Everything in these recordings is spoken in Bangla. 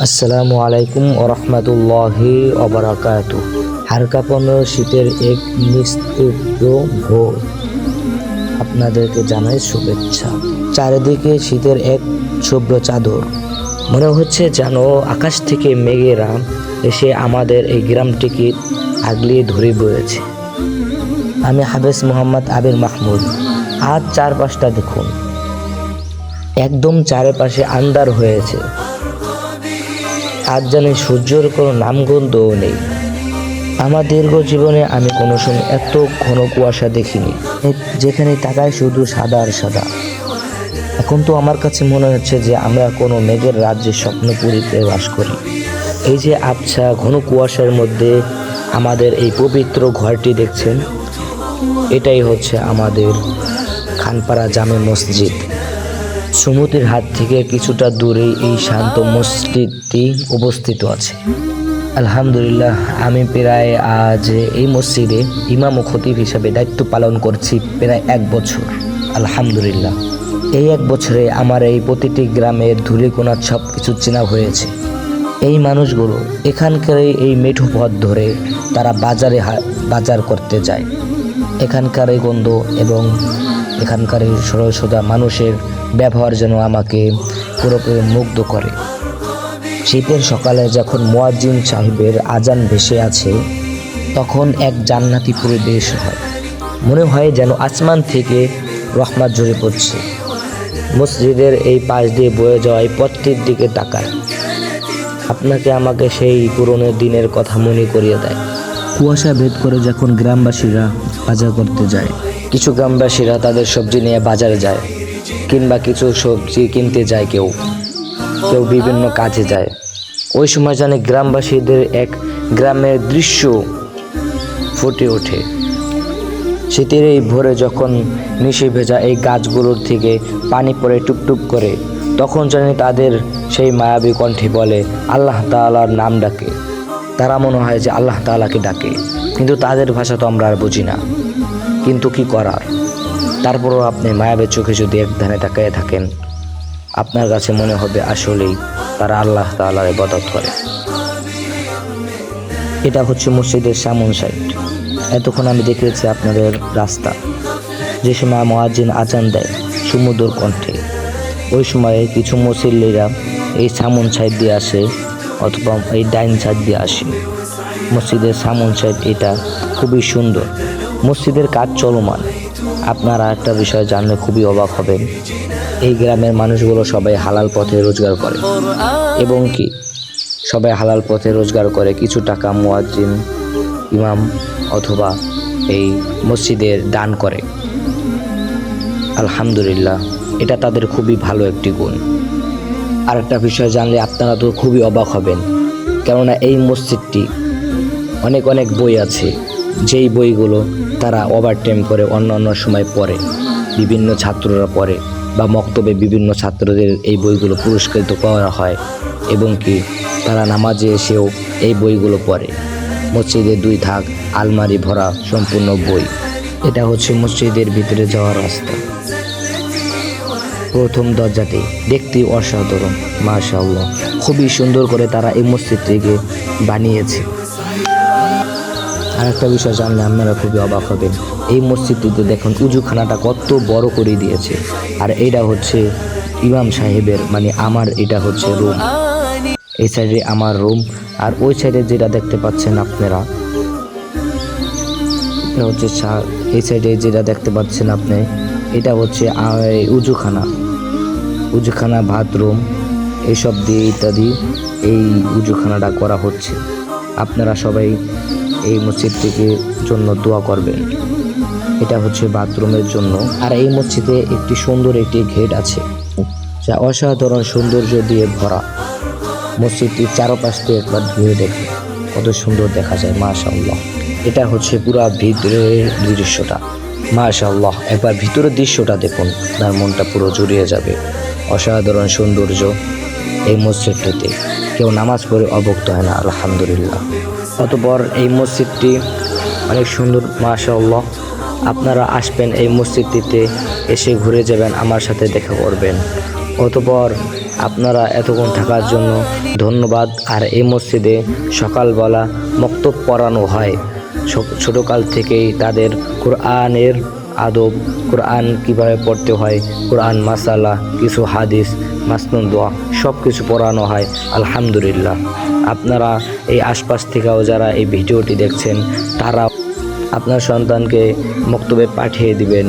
আসসালামু আলাইকুম ওরহমতুল্লাহি ওবারাকাতু। হাড় কাঁপানো শীতের এক নিস্তব্ধ ভোর, আপনাদেরকে জানাই শুভেচ্ছা। চারিদিকে শীতের এক শুভ্র চাদর, মনে হচ্ছে যেন আকাশ থেকে মেঘেরা এসে আমাদের এই গ্রামটিকে আগলিয়ে ধরে বয়েছে। আমি হাফেজ মোহাম্মদ আবির মাহমুদ। আজ চারপাশটা দেখুন, একদম চারপাশে আন্ধার হয়েছে। আজ জানি সূর্যের কোনো নামগন্ধও নেই। আমার দীর্ঘ জীবনে আমি কোনো সময় এত ঘন কুয়াশা দেখিনি, যেখানে তাকায় শুধু সাদা আর সাদা। এখন তো আমার কাছে মনে হচ্ছে যে আমরা কোনো মেঘের রাজ্যে স্বপ্নপুরীতে বাস করি। এই যে আবছা ঘন কুয়াশার মধ্যে আমাদের এই পবিত্র ঘরটি দেখছেন, এটাই হচ্ছে আমাদের খানপাড়া জামে মসজিদ। সমুদ্রের হাত থেকে কিছুটা দূরেই এই শান্ত মসজিদটি অবস্থিত আছে। আলহামদুলিল্লাহ, আমি প্রায় আজ এই মসজিদে ইমাম ও খতিব হিসাবে দায়িত্ব পালন করছি প্রায় 1 বছর। আলহামদুলিল্লাহ, এই 1 বছরে আমার এই প্রতিটি গ্রামের ধূলিকণা সব কিছু চেনা হয়েছে। এই মানুষগুলো এখানকার এই মেঠো পথ ধরে তারা বাজার করতে যায়। এখানকার এই গন্ধ এবং এখানকার এই সরল সোজা মানুষের ব্যবহার যেন আমাকে পুরোপুরি মুগ্ধ করে। শীতের সকালে যখন মুয়াজ্জিন সাহেবের আজান ভেসে আছে, তখন এক জান্নাতি পরিবেশ হয়। মনে হয় যেন আসমান থেকে রহমত ঝরে পড়ছে। মসজিদের এই পাশ দিয়ে বয়ে যাওয়া এই পথটির দিকে তাকায়, আপনাকে আমাকে সেই পুরনো দিনের কথা মনে করিয়ে দেয়। কুয়াশা ভেদ করে যখন গ্রামবাসীরা বাজার করতে যায়, কিছু গ্রামবাসীরা তাদের সবজি নিয়ে বাজারে যায়, কিংবা কিছু সবজি কিনতে যায়, কেউ বিভিন্ন কাজে যায়। ওই সময় জানি গ্রামবাসীদের এক গ্রামের দৃশ্য ফুটে ওঠে। শীতের এই ভোরে যখন নিশে ভেজা এই গাছগুলোর থেকে পানি পড়ে টুপটুপ করে, তখন জানি তাদের সেই মায়াবী কণ্ঠে বলে আল্লাহ তাআলার নাম ডাকে। তারা মনে হয় যে আল্লাহ তাআলাকে ডাকে, কিন্তু তাদের ভাষা তো আমরা আর বুঝি না। কিন্তু কি করার, তারপরও আপনি মায়াবী চোখে যদি এক ধ্যানে তাকিয়ে থাকেন, আপনার কাছে মনে হবে আসলেই তারা আল্লাহ তাআলার ইবাদত করে। এটা হচ্ছে মসজিদের সামন সাইড। এতক্ষণ আমি দেখেছি আপনাদের রাস্তা, যে সময় মুয়াজ্জিন আজান দেয় সুমধুর কণ্ঠে, ওই সময়ে কিছু মুসল্লিরা এই সামন সাইড দিয়ে আসে অথবা এই ডাইন সাইড দিয়ে আসে। মসজিদের সামন সাইড এটা খুবই সুন্দর। মসজিদের কাজ চলমান। আপনারা একটা বিষয় জানলে খুবই অবাক হবেন, এই গ্রামের মানুষগুলো সবাই হালাল পথে রোজগার করে, এবং কি সবাই হালাল পথে রোজগার করে কিছু টাকা মুয়াজ্জিন, ইমাম অথবা এই মসজিদের দান করে। আলহামদুলিল্লাহ, এটা তাদের খুবই ভালো একটি গুণ। আর একটা বিষয় জানলে আপনারা তো খুবই অবাক হবেন, কেননা এই মসজিদটি অনেক বই আছে, যেই বইগুলো তারা ওভারটাইম করে অন্য সময় পড়ে, বিভিন্ন ছাত্ররা পড়ে, বা মক্তবে বিভিন্ন ছাত্রদের এই বইগুলো পুরস্কৃত করা হয়, এবং কি তারা নামাজে এসেও এই বইগুলো পড়ে। মসজিদের 2 ধাপ আলমারি ভরা সম্পূর্ণ বই। এটা হচ্ছে মসজিদের ভিতরে যাওয়ার রাস্তা। প্রথম দরজাতে দেখতে অসাধারণ, মাশাআল্লাহ, খুবই সুন্দর করে তারা এই মসজিদটিকে বানিয়েছে। আর একটা বিষয় জানলে আপনারা খুবই অবাক হবেন, এই মসজিদটিতে দেখুন উজুখানাটা কত বড় করে দিয়েছে। আর এইটা হচ্ছে ইমাম সাহেবের, মানে আমার এটা হচ্ছে রুম। এই সাইডে আমার রুম, আর ওই সাইডে যেটা দেখতে পাচ্ছেন আপনারা, এটা হচ্ছে এই সাইডে যেটা দেখতে পাচ্ছেন আপনি, এটা হচ্ছে উজুখানা, বাথরুম, এইসব দিয়ে ইত্যাদি এই উজুখানাটা করা হচ্ছে। আপনারা সবাই এই মসজিদটিকে জন্য দোয়া করবেন। এটা হচ্ছে বাথরুমের জন্য। আর এই মসজিদে একটি সুন্দর একটি গেট আছে, যা অসাধারণ সৌন্দর্য দিয়ে ভরা। মসজিদটির চারপাশ দিয়ে একবার ঘুরে দেখে কত সুন্দর দেখা যায়, মাশাআল্লাহ। এটা হচ্ছে পুরো ভিতরের দৃশ্যটা, মাশাআল্লাহ। একবার ভিতরের দৃশ্যটা দেখুন, আপনার মনটা পুরো জুড়িয়ে যাবে। অসাধারণ সৌন্দর্য এই মসজিদটিতে, কেউ নামাজ পড়ে অভুক্ত হয় না, আলহামদুলিল্লাহ। অতঃপর এই মসজিদটি অনেক সুন্দর, মাশাআল্লাহ। আপনারা আসবেন এই মসজিদটিতে, এসে ঘুরে যাবেন, আমার সাথে দেখা করবেন। অতঃপর আপনারা এতক্ষণ থাকার জন্য ধন্যবাদ। আর এই মসজিদে সকালবেলা মক্তব পড়ানো হয়। ছোটকাল থেকেই তাদের কোরআনের আদব, কোরআন কিভাবে পড়তে হয়, কোরআন মাসালা, কিছু হাদিস, মাসনুন দোয়া সব কিছু পড়ানো হয়। আলহামদুলিল্লাহ। আপনারা এই আশপাশ থেকেও যারা এই ভিডিওটি দেখছেন তারা আপনার সন্তানকে মক্তবে পাঠিয়ে দিবেন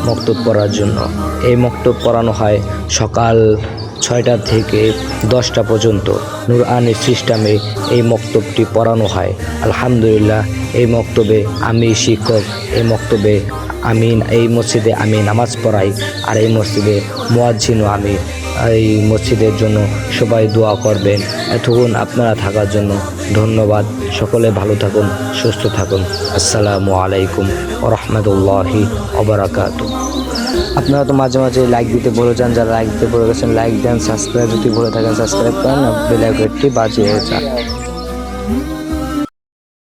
মক্তব পড়ার জন্য। এই মক্তব পড়ানো হয় সকাল 6টা থেকে 10টা পর্যন্ত। নুরআনি সিস্টেমে এই মক্তবটি পড়ানো হয়। আলহামদুলিল্লাহ। এই মক্তবে আমি শিক্ষক, এই মসজিদে আমি নামাজ পড়াই, আর এই মসজিদে মুয়াজ্জিনও আমি। এই মসজিদের জন্য সবাই দোয়া করবেন। এতক্ষণ আপনারা থাকার জন্য ধন্যবাদ। সকলে ভালো থাকুন, সুস্থ থাকুন। আসসালামু আলাইকুম ওয়া রাহমাতুল্লাহি ওয়া বারাকাতুহু। আপনারা তো মাঝে মাঝে লাইক দিতে ভুলে যান, যারা লাইক দিতে ভুলে গেছেন লাইক দেন, সাবস্ক্রাইব যদি ভুলে থাকেন সাবস্ক্রাইব করেন, বেল আইকনটি বাজিয়ে যান।